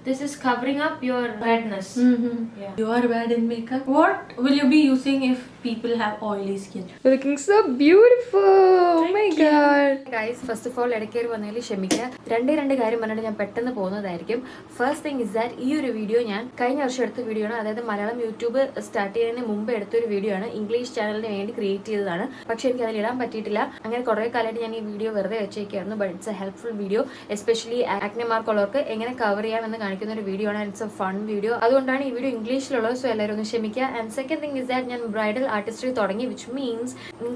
This is covering up your redness. Yeah. You are bad in makeup. What will you be using if people have oily skin? Looking so beautiful. Oh my god. Guys, first of all, ഇടയ്ക്കേറി വന്നതിൽ ക്ഷമിക്കുക. രണ്ട് കാര്യം പറഞ്ഞിട്ട് ഞാൻ പെട്ടെന്ന് പോകുന്നതായിരിക്കും. First thing is that ഈ ഒരു വീഡിയോ ഞാൻ കഴിഞ്ഞ വർഷം എടുത്ത വീഡിയോ ആണ്. അതായത് മലയാളം യൂട്യൂബ് സ്റ്റാർട്ട് ചെയ്യുന്നതിന് മുമ്പ് എടുത്തൊരു വീഡിയോ ആണ്. ഇംഗ്ലീഷ് ചാനലിന് വേണ്ടി ക്രിയേറ്റ് ചെയ്തതാണ്. പക്ഷെ എനിക്ക് അതിൽ ഇടാൻ പറ്റിയിട്ടില്ല. അങ്ങനെ കുറെ കാലമായിട്ട് ഞാൻ ഈ വീഡിയോ വെറുതെ വെച്ചേക്കായിരുന്നു. But it's a helpful video. Especially acne മാർക്കുള്ളവർക്ക് എങ്ങനെ കവർ ചെയ്യാമെന്ന് കാണിക്കുന്ന ഒരു വീഡിയോ ആണ്. It's a fun video. അതുകൊണ്ടാണ് ഈ വീഡിയോ ഇംഗ്ലീഷിലുള്ളത്. സോ എല്ലാവരും ഒന്ന് ക്ഷമിക്കുക. And second thing is that ഞാൻ ബ്രൈഡൽ ആർട്ടിസ്ട്രി തുടങ്ങി, വിച്ച് മീൻസ്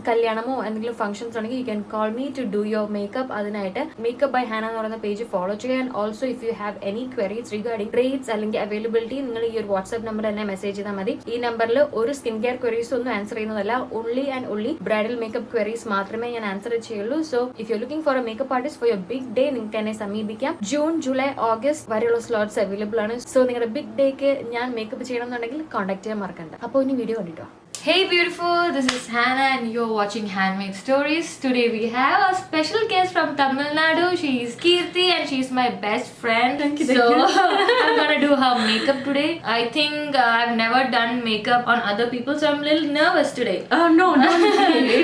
കല്യാണമോ എന്തെങ്കിലും ഫംഗ്ഷൻസ് ഉണ്ടെങ്കിൽ you can call me to do your makeup. അതിനായിട്ട് മേക്കപ്പ് ബൈ ഹാന എന്ന് പറയുന്ന പേജ് ഫോളോ ചെയ്യുക. And also if you have any queries regarding rates അല്ലെങ്കിൽ അവൈലബിലിറ്റി, നിങ്ങൾ ഈ ഒരു വാട്സ്ആപ്പ് നമ്പർ തന്നെ മെസ്സേജ് ചെയ്താൽ മതി. ഈ നമ്പറിൽ ഒരു സ്കിൻ കെയർ ക്വയറീസ് ഒന്നും ആൻസർ ചെയ്യുന്നതല്ല. Only and only bridal makeup queries മാത്രമേ ഞാൻ ആൻസർ ചെയ്യുള്ളൂ. So if you looking for a makeup artist for your big day, നിങ്ങൾക്ക് എന്നെ സമീപിക്കാം. ജൂൺ, ജൂലൈ, ഓഗസ്റ്റ് വരെയുള്ള സ്ലോട്ട്സ് അവൈലബിൾ ആണ്. സോ നിങ്ങളുടെ ബിഗ് ഡേക്ക് ഞാൻ മേക്കപ്പ് ചെയ്യണം എന്നുണ്ടെങ്കിൽ കോൺടാക്ട് ചെയ്യാൻ മറക്കണ്ട. അപ്പോൾ ഇനി വീഡിയോ കണ്ടിട്ടോ. Hey beautiful, this is Hannah and you're watching Handmade Stories. Today we have a special guest from Tamil Nadu. She is Kirti and she's my best friend. Thank you. I'm gonna do her makeup today. I think I've never done makeup on other people, so I'm a little nervous today. Oh no,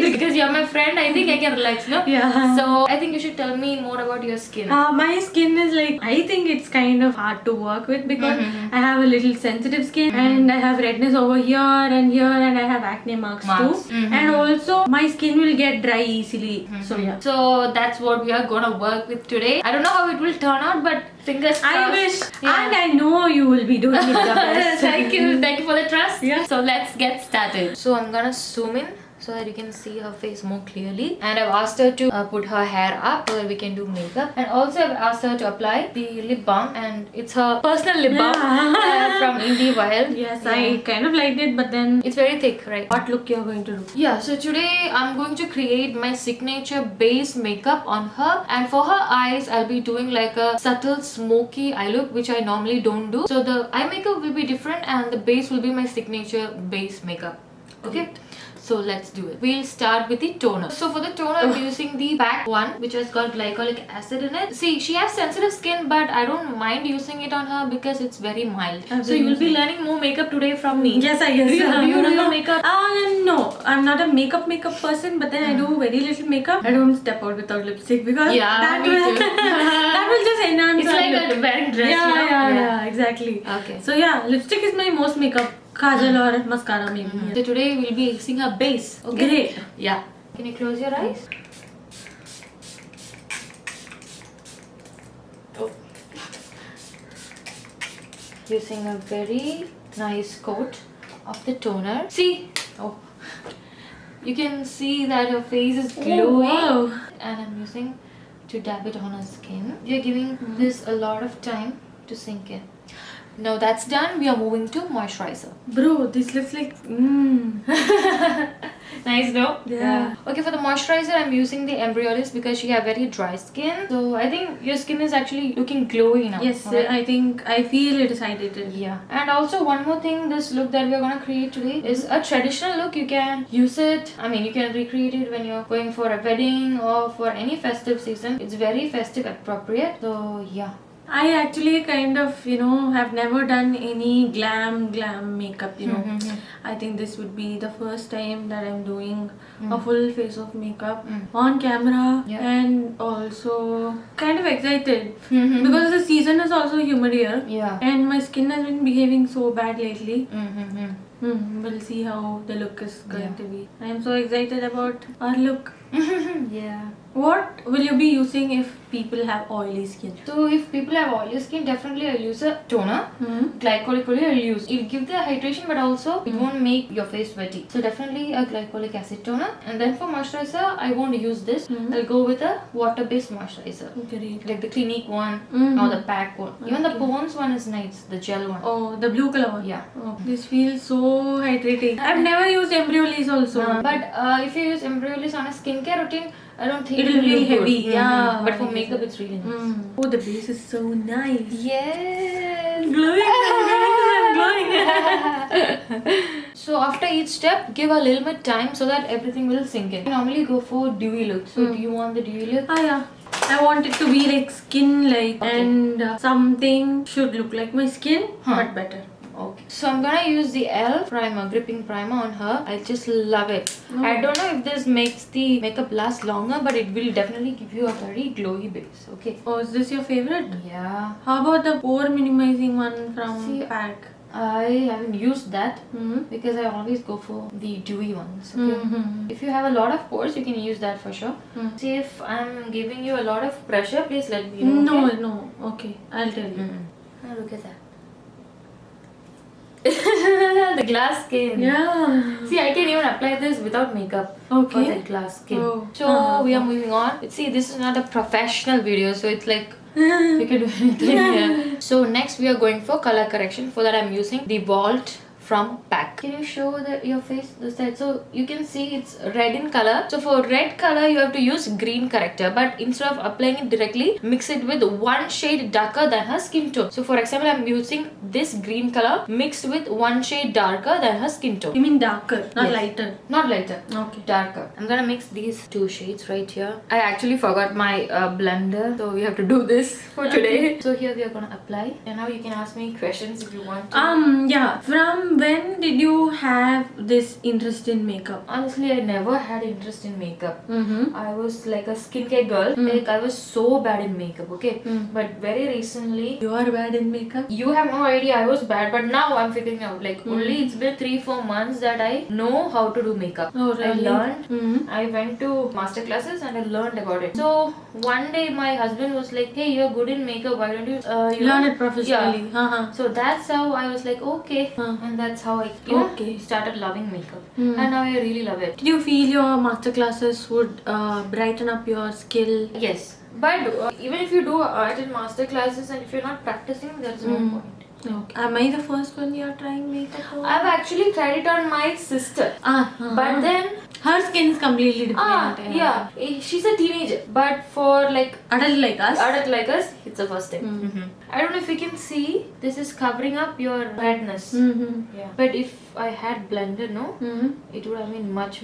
Because you're my friend, I think I can relax, no? Yeah. So I think you should tell me more about your skin. My skin is like, I think it's kind of hard to work with because I have a little sensitive skin and I have redness over here and I have acne marks too. And also my skin will get dry easily. So yeah. So that's what we are gonna work with today. I don't know how it will turn out, but fingers crossed. I wish. Yeah. And I know you will be doing it the best. Thank you for the trust. Yeah. So let's get started. So I'm gonna zoom in so that you can see her face more clearly, and I've asked her to put her hair up so that we can do makeup, and also I've asked her to apply the lip balm, and it's her personal lip balm from indē. Yes, I kind of liked it, but then it's very thick, right? what look you're going to do? Yeah, so today I'm going to create my signature base makeup on her, and for her eyes I'll be doing like a subtle smoky eye look, which I normally don't do. So the eye makeup will be different and the base will be my signature base makeup. Okay? So let's do it. We'll start with the toner. So for the toner, I'm using the pack one, which has got glycolic acid in it. See, she has sensitive skin, but I don't mind using it on her because it's very mild. So you will be learning more makeup today from me. Yes, I guess. Do you do your makeup? No, I'm not a makeup person, but then I do very little makeup. I don't step out without lipstick because that will just enhance. It's like a wearing dress, you know? Yeah, exactly. Okay. So yeah, lipstick is my most makeup. Kajal or mascara maybe. So today we'll be using her base. Okay. Great. Yeah. Can you close your eyes? Oh. Using a very nice coat of the toner. See? Oh. You can see that her face is glowing. Oh, wow. And I'm using to dab it on her skin. You're giving this a lot of time to sink in. Now that's done, we are moving to moisturizer. Bro, this looks like Nice, no? Yeah. Okay, for the moisturizer, I'm using the Embryolist because she has very dry skin. So I think your skin is actually looking glowy now. Yes, right? I think I feel it is hydrated. Yeah. And also one more thing, this look that we're gonna create today is a traditional look. You can use it, I mean you can recreate it when you're going for a wedding or for any festive season. It's very festive appropriate. So yeah. I actually kind of, have never done any glam makeup, I think this would be the first time that I'm doing a full face of makeup on camera. And also kind of excited because the season is also humid here. And my skin has been behaving so bad lately. We'll see how the look is going to be. I am so excited about our look. Yeah. What will you be using if people have oily skin? So if people have oily skin, definitely I'll use a toner. Glycolic I'll use. It'll give the hydration, but also it won't make your face sweaty. So definitely a glycolic acid toner. And then for moisturizer, I won't use this. I'll go with a water-based moisturizer. Great. Like the Clinique one or the pack one. Even the Pond's one is nice, the gel one. Oh, the blue color one. Yeah. Oh, this feels so hydrating. I've never used Embryolist also. But if you use Embryolist on a skincare routine, I don't think it'll be heavy. Yeah. But for makeup, it's really nice. Oh, the base is so nice. Yes. Glowing. I'm glowing. So after each step, give a little bit time so that everything will sink in. I normally go for dewy look. So do you want the dewy look? Ah, yeah. I want it to be like skin like, and something should look like my skin but better. Okay. So I'm gonna use the e.l.f. primer, gripping primer on her. I just love it. I don't know if this makes the makeup last longer, but it will definitely give you a very glowy base. Okay. Oh, is this your favorite? Yeah. How about the pore minimizing one from PAC? I haven't used that because I always go for the dewy ones. Okay. If you have a lot of pores, you can use that for sure. See, if I'm giving you a lot of pressure, please let me know. No. Okay, I'll tell you. Oh, look at that. The glass skin. Yeah. See, I can even apply this without makeup. Okay. For the glass skin. Oh. So we are moving on. See, this is not a professional video, so it's like you can do anything here. So next we are going for color correction. For that I'm using the Vault from PAC. Can you show your face this side? So you can see it's red in color. So for red color you have to use green corrector, but instead of applying it directly, mix it with one shade darker than her skin tone. So for example, I'm using this green color mixed with one shade darker than her skin tone. You mean darker, not lighter? Not lighter. Okay. Darker. I'm gonna mix these two shades right here. I actually forgot my blender, so we have to do this for today. So here we are gonna apply, and now you can ask me questions if you want to. Yeah. From when did you have this interest in makeup? Honestly, I never had interest in makeup. I was like a skincare girl. Like I was so bad in makeup, okay? But very recently, You are bad in makeup? you have no idea I was bad, but now I'm figuring out. Like only it's been 3-4 months that I know how to do makeup. Oh, really? I learned. I went to master classes and I learned about it. So one day my husband was like, "Hey, you're good in makeup. Why don't you learn it professionally?" Yeah. So that's how I was like, okay, and that's how I started loving makeup, and now I really love it. Did you feel your master classes would brighten up your skill? Yes, but even if you do art in master classes and if you're not practicing, there's no point. Okay. Am I the first one you're trying makeup on? I've actually tried it on my sister, but then her skin is completely different. yeah, she's a teenager, but for like adult like us, it's the first time. I don't know if you can see, this is covering up your redness. Yeah, but if I had blender, it would have been much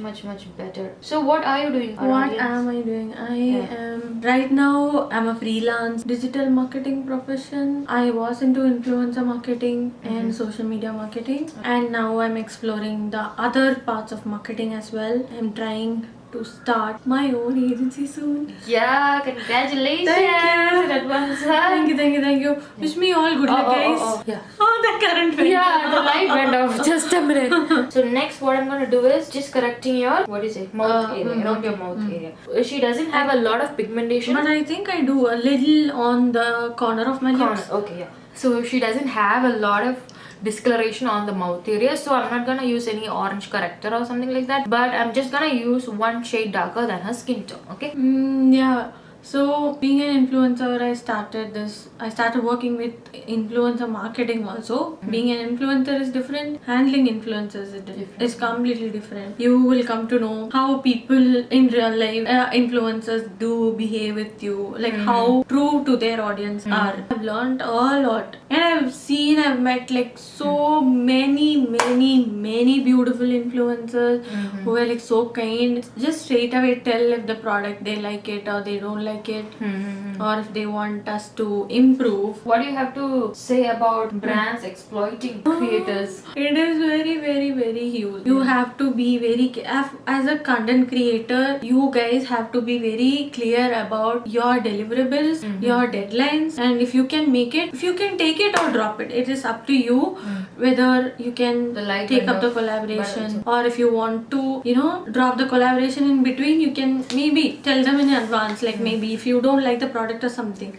better. So what are you doing? What am I doing? I am right now, I'm a freelance digital marketing profession. I was into influencer marketing and social media marketing, and now I'm exploring the other parts of marketing as well. I'm trying to start my own agency soon. Yeah, congratulations! Thank you. In advance. Thank you. Wish me all good luck, guys. Yeah. Oh, the current went Yeah, the light went off. Just a minute. So next, what I'm gonna do is just correcting your mouth area, around your mouth area. She doesn't have a lot of pigmentation, but I think I do a little on the corner of my lips. Okay, yeah. So she doesn't have a lot of discoloration on the mouth area, so I'm not gonna use any orange corrector or something like that, but I'm just gonna use one shade darker than her skin tone. Okay. Yeah. So being an influencer, I started working with influencer marketing also. Being an influencer is different. Handling influencers is completely different. You will come to know how people in real life, influencers do behave with you, like how true to their audience are. I've learned a lot, and I've met like so many beautiful influencers who are like so kind. Just straight away tell if the product they like it or they don't like it, or if they want us to improve. What do you have to say about brands exploiting creators? It is very huge. You have to be very as a content creator, you guys have to be very clear about your deliverables, your deadlines, and if you can make it, if you can take it or drop it. It is up to you whether you can take up the collaboration, or if you want to drop the collaboration in between, you can maybe tell them in advance, like maybe if you don't like the product or something.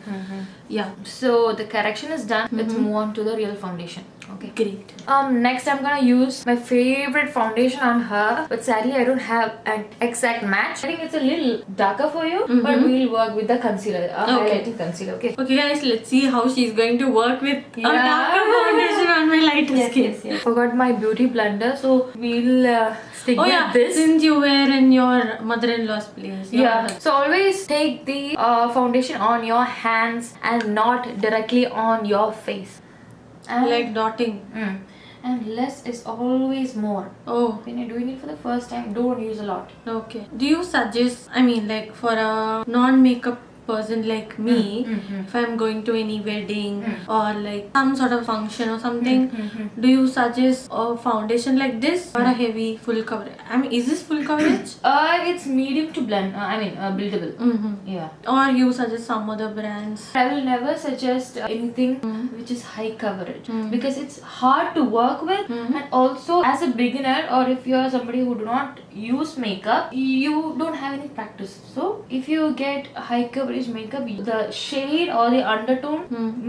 Yeah. So the correction is done. Let's move on to the real foundation. Okay. Great. Next I'm gonna use my favorite foundation on her, but sadly I don't have an exact match. I think it's a little darker for you, but we'll work with the concealer, highlighting concealer. Okay guys, let's see how she's going to work with a darker foundation on my lighter skin. Yes. Forgot my beauty blender, so we'll stick with this. Since you were in your mother-in-law's place. So always take the foundation on your hands and not directly on your face. And like dotting. And less is always more. When you're doing it for the first time, don't use a lot. Okay. Do you suggest, I mean, like for a non-makeup person like me, if I'm going to any wedding or like some sort of function or something, do you suggest a foundation like this or a heavy full coverage? I mean, is this full coverage? It's medium to blend. Buildable. Yeah. Or you suggest some other brands? I will never suggest anything which is high coverage because it's hard to work with, and also as a beginner or if you are somebody who do not use makeup, you don't have any practice. So if you get high coverage makeup, the shade or the undertone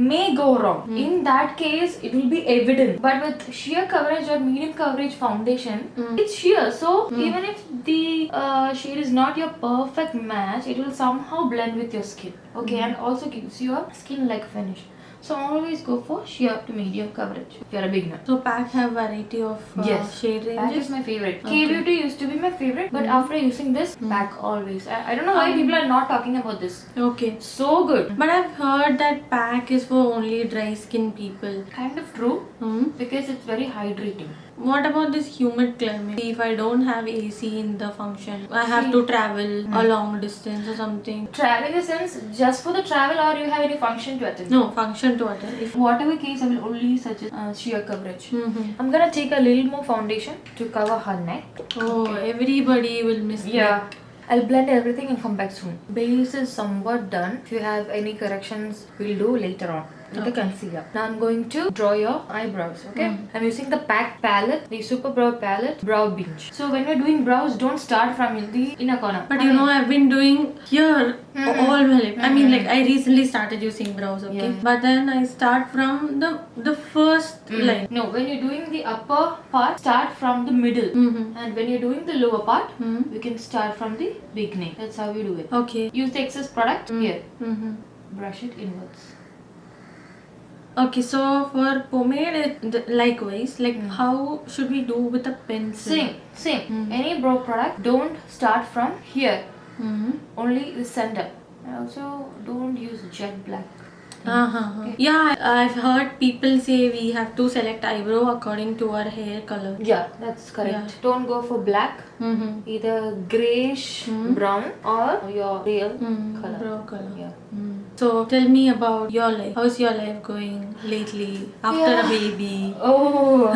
may go wrong. In that case, it will be evident. But with sheer coverage or medium coverage foundation, it's sheer. So even if the shade is not your perfect match, it will somehow blend with your skin. Okay, and also gives you a skin-like finish. So always go for sheer to medium coverage if you're a beginner. So PAC have variety of shade ranges? PAC is my favorite. K-Beauty used to be my favorite, but after using this, PAC always. I don't know why people are not talking about this. Okay. So good. But I've heard that PAC is for only dry skin people. Kind of true, because it's very hydrating. What about this humid climate? If I don't have AC in the function, I have to travel a long distance or something. Travel in the sense, just for the travel, or you have any function to attend? No, function to attend. If whatever case, I will only suggest sheer coverage. I'm gonna take a little more foundation to cover her neck. Oh, everybody will miss neck. I'll blend everything and come back soon. Base is somewhat done. If you have any corrections, we'll do later on with the concealer. Now I'm going to draw your eyebrows, okay? I'm using the PAC palette, the SuperBrowww palette, Brow Binge. So when you're doing brows, don't start from the inner corner. But you know, I've been doing here all my lip. I mean, like I recently started using brows, okay? But then I start from the first line. No, when you're doing the upper part, start from the middle. And when you're doing the lower part, you can start from the beginning. That's how you do it. Okay. Use the excess product here. Brush it inwards. Okay, so for pomade, likewise, like how should we do with a pencil? Same. Any brow product, don't start from here. Only the center. And also, don't use jet black. Okay. Yeah, I've heard people say we have to select eyebrow according to our hair color. Yeah, that's correct. Don't go for black. Either grayish brown or your real color. Brow color. Yeah. So tell me about your life. How's your life going lately after a baby? Oh,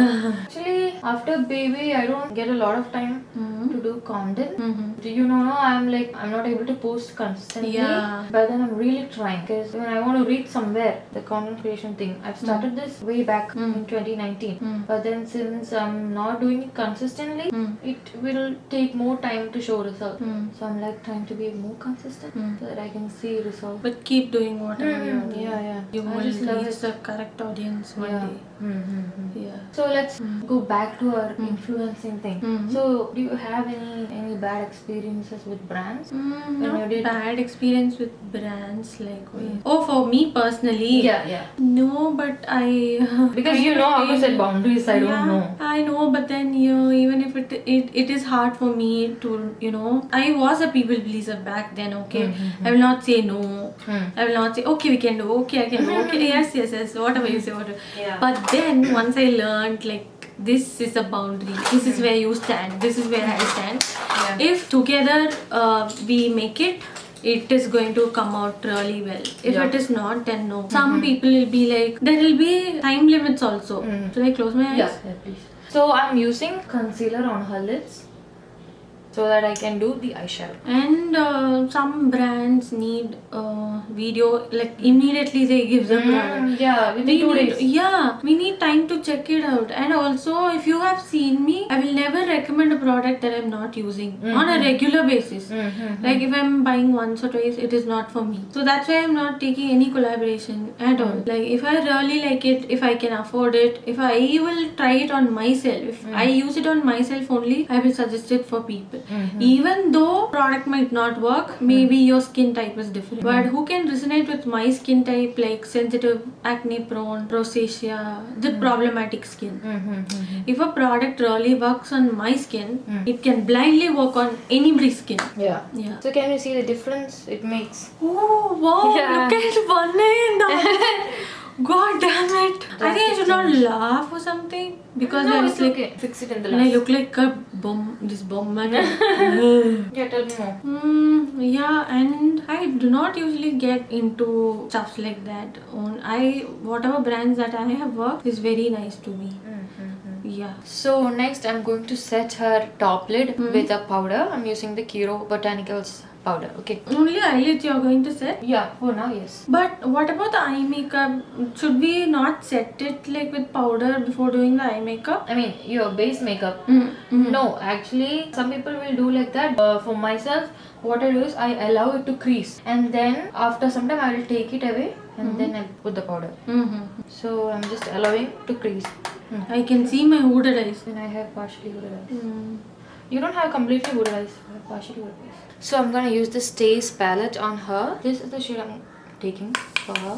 actually after baby I don't get a lot of time to do content. Do you know I'm not able to post consistently. But then I'm really trying because when I want to reach somewhere, the content creation thing, I've started this way back in 2019. But then since I'm not doing it consistently, it will take more time to show results. So I'm like trying to be more consistent so that I can see results. But keep doing whatever you're doing. Yeah. You will reach the correct audience one day. Yeah. So let's go back to our influencing thing. So do you have any bad experiences with brands? Not bad experience with brands Oh, for me personally? Yeah. No, but I because you know how to set boundaries. I don't know. I know, but then even if it is hard for me to I was a people pleaser back then. Okay, I will not say no. I will not say okay we can do. Okay I can do. Okay yes. Whatever you say. Whatever. But then once I learned this is a boundary. This is where you stand. This is where I stand. If together we make it is going to come out really well. If it is not, then no. Some people will be like, there will be time limits also. Should I close my eyes? Yeah, please. So I'm using concealer on her lips so that I can do the eyeshadow. And some brands need video immediately they give the product. Yeah, within 2 days. We need time to check it out. And also if you have seen me, I will never recommend a product that I'm not using on a regular basis. Like if I'm buying once or twice, it is not for me. So that's why I'm not taking any collaboration at all. Like if I really like it, if I can afford it, if I will try it on myself, if I use it on myself only, I will suggest it for people. Even though product might not work, maybe your skin type is different, but who can resonate with my skin type, like sensitive, acne prone, rosacea, the problematic skin. If a product really works on my skin, it can blindly work on anybody's skin. Yeah. So can you see the difference it makes? Oh wow, look at one and God damn it. I think I should not not laugh or something? Because no, I was it's like, okay. Fix it in the and I last. look like a bomb. This bomb man. Yeah, tell me more. Yeah, and I do not usually get into stuff like that. Whatever brands that I have worked is very nice to me. Yeah. So next I'm going to set her top lid with a powder. I'm using the Kiro Botanicals powder. Okay. Only eyelids you are going to set? Yeah, for now, yes. But what about the eye makeup? Should we not set it like with powder before doing the eye makeup? I mean, your base makeup. No, actually, some people will do like that. For myself, what I do is I allow it to crease, and then after some time I will take it away, and then I put the powder. So I'm just allowing it to crease. I can see my hooded eyes. And I have partially hooded eyes. You don't have completely hooded eyes. I have partially hooded eyes. So I'm gonna use the Staze palette on her. This is the shade I'm taking for her.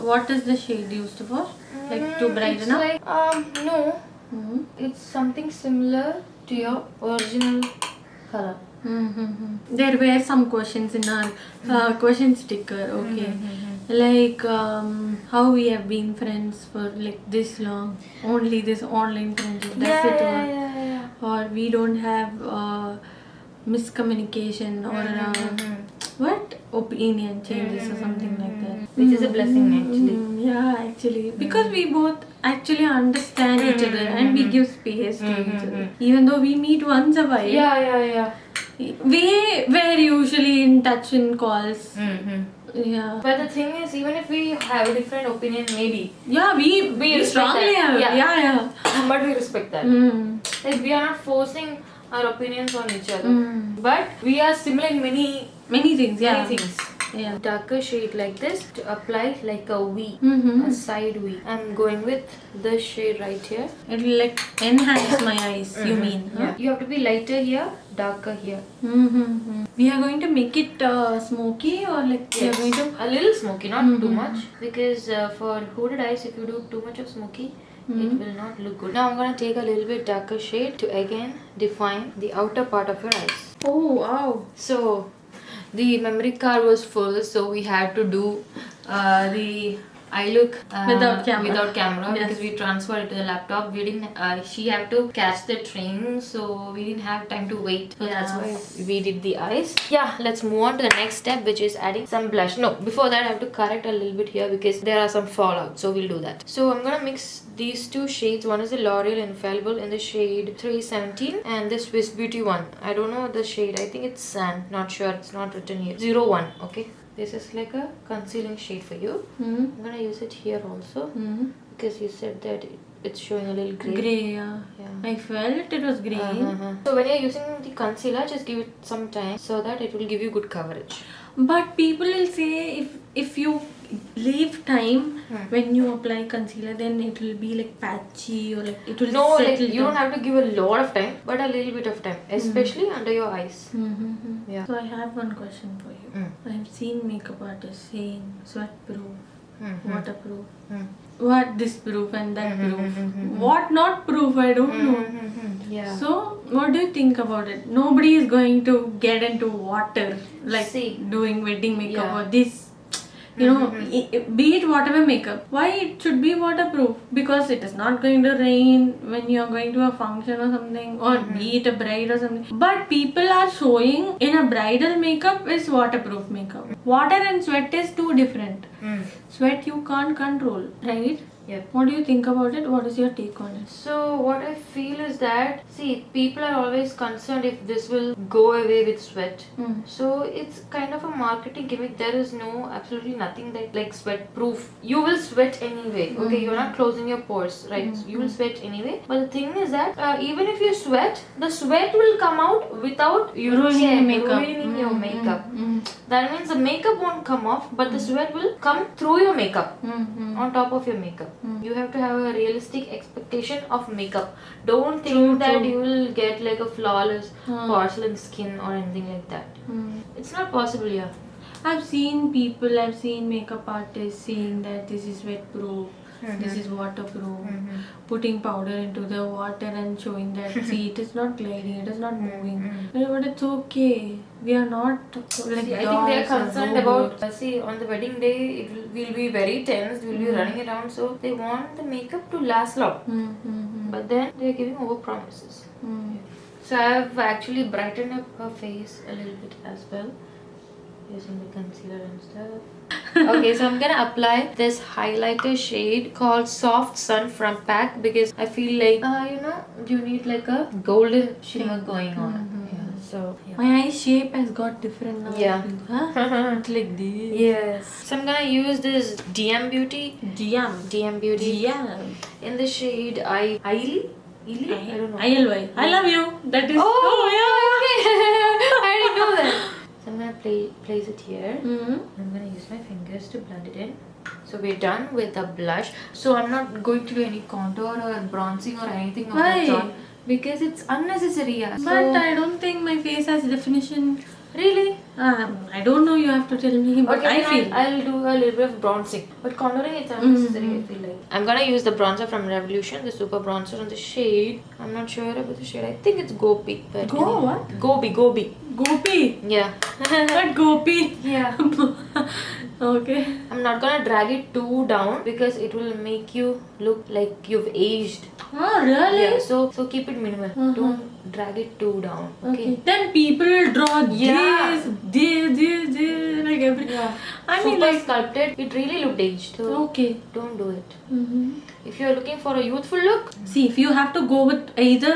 What is the shade used for? Like to brighten up? Like, no. It's something similar to your original color. There were some questions in our question sticker. Okay. Like how we have been friends for like this long, only this online friendship, that's it. Yeah. Or we don't have miscommunication or what opinion changes or something like that, which is a blessing actually. Yeah, actually, because we both actually understand each other and we give space to each other, even though we meet once a while. Yeah. We were usually in touch in calls. Yeah. But the thing is, even if we have a different opinion, maybe. Yeah, we strongly have. Yeah. But we respect that. Like, we are not forcing our opinions on each other. But we are similar in many things. Yeah. Many things. Yeah. Darker shade like this to apply like a V, a side V. I'm going with this shade right here. It will like enhance my eyes, you mean? Huh? Yeah. You have to be lighter here, darker here. We are going to make it smoky or like we are going to... A little smoky, not too much. Because for hooded eyes, if you do too much of smoky, it will not look good. Now I'm going to take a little bit darker shade to again define the outer part of your eyes. Oh, wow. So the memory card was full, so we had to do the eye look without camera, yes. Because we transferred it to the laptop. We didn't. She had to catch the train, so we didn't have time to wait. So that's why we did the eyes. Yeah, let's move on to the next step, which is adding some blush. No, before that I have to correct a little bit here because there are some fallout. So we'll do that. So I'm gonna mix these two shades. One is the L'Oreal Infallible in the shade 317, and this Swiss Beauty one. I don't know the shade. I think it's Sand. Not sure. It's not written here. 01. Okay. This is like a concealing shade for you. I'm gonna use it here also because you said that it's showing a little gray. Gray, yeah. I felt it was gray. So when you're using the concealer, just give it some time so that it will give you good coverage. But people will say if you leave time when you apply concealer, then it will be like patchy or like it will no, like settle you don't have to give a lot of time, but a little bit of time, especially under your eyes. Yeah. So I have one question for you. I've seen makeup artists saying sweat proof, waterproof, what this proof and that proof, what not proof, I don't know. Yeah. So what do you think about it? Nobody is going to get into water like doing wedding makeup or this. You know, be it whatever makeup, why it should be waterproof? Because it is not going to rain when you are going to a function or something, or be it a bride or something. But people are showing in a bridal makeup is waterproof makeup. Water and sweat is too different. Sweat you can't control, right? Yeah. What do you think about it? What is your take on it? So what I feel is that, see, people are always concerned if this will go away with sweat. So it's kind of a marketing gimmick. There is no, absolutely nothing that like sweat proof. You will sweat anyway. Okay, you're not closing your pores, right? You will sweat anyway. But the thing is that even if you sweat, the sweat will come out without ruining your makeup. That means the makeup won't come off, but the sweat will come through your makeup, on top of your makeup. You have to have a realistic expectation of makeup. Don't think that you will get like a flawless porcelain skin or anything like that. It's not possible, I've seen makeup artists saying that this is sweat proof, This is waterproof. Putting powder into the water and showing that, see, it is not gliding, it is not moving. But it's okay. We are not like See, I think they are dolls or concerned robots. about, see, on the wedding day, we'll be very tense, we'll be running around, so they want the makeup to last long. But then they're giving over promises. So I have actually brightened up her face a little bit as well, using the concealer and stuff. Okay, so I'm gonna apply this highlighter shade called Soft Sun from PAC because I feel like, you need like a golden shimmer going on. So, yeah. My eye shape has got different now. Yeah. Huh? It's like this. Yes. So I'm gonna use this DM Beauty. DM Beauty. In the shade I don't know. EL.F. I love you. That is. Okay. I didn't know that. So I'm gonna place it here. I'm gonna use my fingers to blend it in. So we're done with the blush. So I'm not going to do any contour or bronzing or anything of that sort because it's unnecessary. Yeah. But I don't think my face has definition. Really? I don't know. You have to tell me. But Okay, I feel. I'll do a little bit of bronzing. But contouring it's unnecessary. I feel like. I'm gonna use the bronzer from Revolution, the super bronzer on the shade. I'm not sure about the shade. I think it's Gobi. But what? Gobi. Gopi. Yeah. What Gopi? Yeah. Okay. I'm not gonna drag it too down because it will make you look like you've aged. Oh, really? Yeah. So keep it minimal. Don't drag it too down. Okay. Then people draw this, like every. Yeah. I mean, Super like. sculpted. It really looked aged. So Okay. don't do it. If you're looking for a youthful look, See, if you have to go with either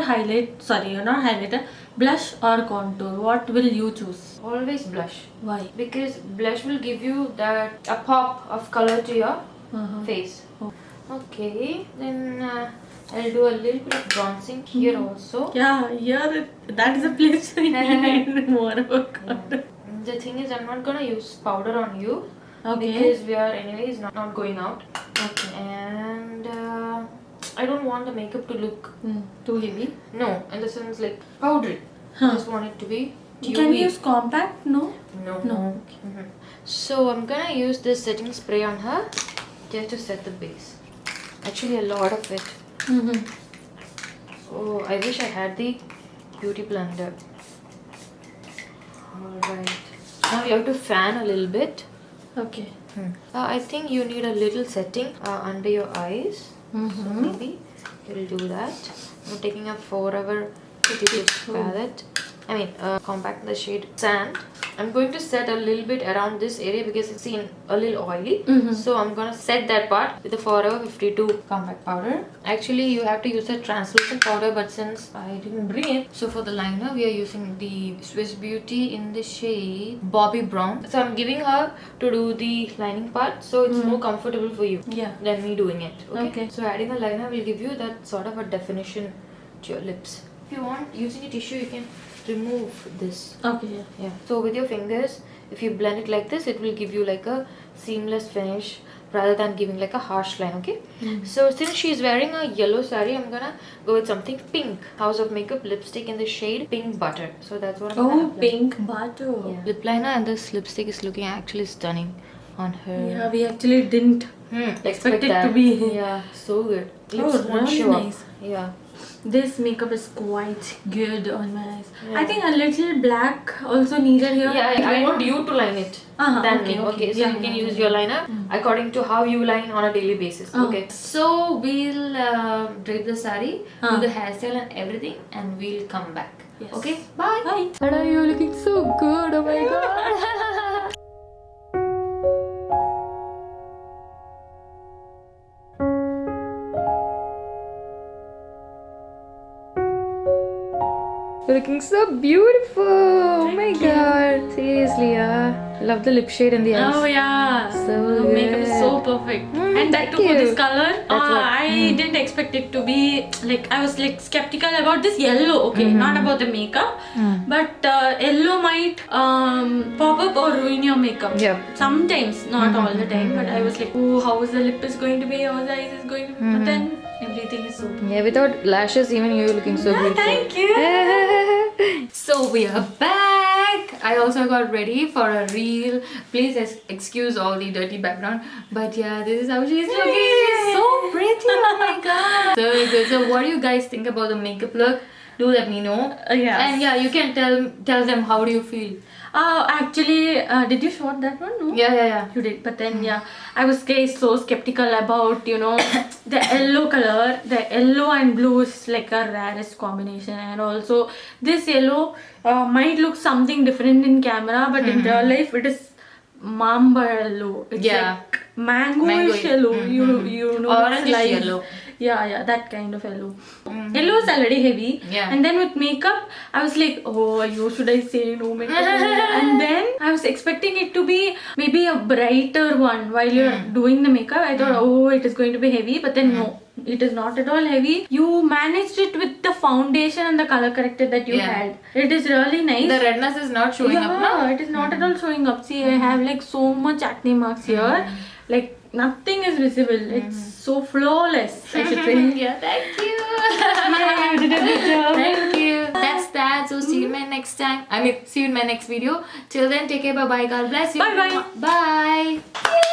blush or contour, what will you choose? always blush. Why? Because blush will give you that a pop of color to your face. Oh. Okay, then I'll do a little bit of bronzing here also. Yeah, here that is a place I need more of a contour. The thing is, I'm not gonna use powder on you. Okay. Because we are anyways not going out. Okay. And I don't want the makeup to look Too heavy. no, in the sense like powdery. I just want it to be dewy. Can you use compact? No. No. So I'm gonna use this setting spray on her just to set the base. Actually, a lot of it. Oh, I wish I had the beauty blender. Alright. Now you have to fan a little bit. Okay. I think you need a little setting under your eyes. So maybe you'll do that. I'm taking a 4-hour palette. Compact the shade Sand. I'm going to set a little bit around this area because it's seen a little oily. So I'm gonna set that part with the 4-hour 52 compact powder. Actually, you have to use a translucent powder, but since I didn't bring it, so for the liner we are using the Swiss Beauty in the shade Bobby Brown. So I'm giving her to do the lining part, so it's more comfortable for you than me doing it. Okay. So adding a liner will give you that sort of a definition to your lips. If you want using a tissue, you can remove this. Okay. Yeah. So with your fingers, if you blend it like this, it will give you like a seamless finish rather than giving like a harsh line. Okay. So since she's wearing a yellow saree, I'm gonna go with something pink. House of Makeup lipstick in the shade Pink Butter. So that's what I'm gonna apply. Pink butter. Yeah. Lip liner and this lipstick is looking actually stunning on her. Yeah, we actually didn't expect it to be. Yeah, so good. Oh, really nice. Yeah. This makeup is quite good on my eyes. I think a little black also needed here. Yeah, I want you to line it than me. Okay, so you can use your liner according to how you line on a daily basis. Okay. So we'll drape the saree, do the hairstyle and everything, and we'll come back. Yes. Okay, bye. Bye. Tada, you're looking so good. Oh my god. You're looking so beautiful. Oh my god. Seriously, love the lip shade and the eyes. Oh yeah. So the makeup is so perfect. And that too for this color. I didn't expect it to be like, I was like skeptical about this yellow. Okay, not about the makeup. But yellow might pop up or ruin your makeup. Yeah. Sometimes, not all the time. But I was like, oh, how is the lip is going to be? How the eyes is going to be? But then everything is so perfect. Yeah, without lashes, even you're looking so beautiful. Thank you. So we are back. back. I also got ready for a reel. Please excuse all the dirty background. But yeah, this is how she's looking. She's so pretty. Oh my god. So good. So what do you guys think about the makeup look? Do let me know. Yes. And yeah, you can tell them how do you feel. Actually, did you shot that one? No? Yeah. You did, but then yeah, I was so skeptical about, you know, the yellow color. The yellow and blue is like a rarest combination, and also this yellow might look something different in camera, but in real life it is mamba yellow. It's like mangoish yellow. You know, orange like, yellow. Yeah, that kind of yellow. Yellow is already heavy. Yeah. And then with makeup, I was like, oh, you should I say no makeup? And then I was expecting it to be maybe a brighter one while you're doing the makeup. I thought, oh, it is going to be heavy. But then no, it is not at all heavy. You managed it with the foundation and the color corrector that you had. It is really nice. The redness is not showing up now. It is not at all showing up. See, I have like so much acne marks here. Like nothing is visible. It's so flawless, I should say. Yeah, thank you. Yeah, you did a good job. Thank you. That's that. So see you in my next time. See you in my next video. Till then, take care. Bye bye. God bless you. Bye bye. Bye.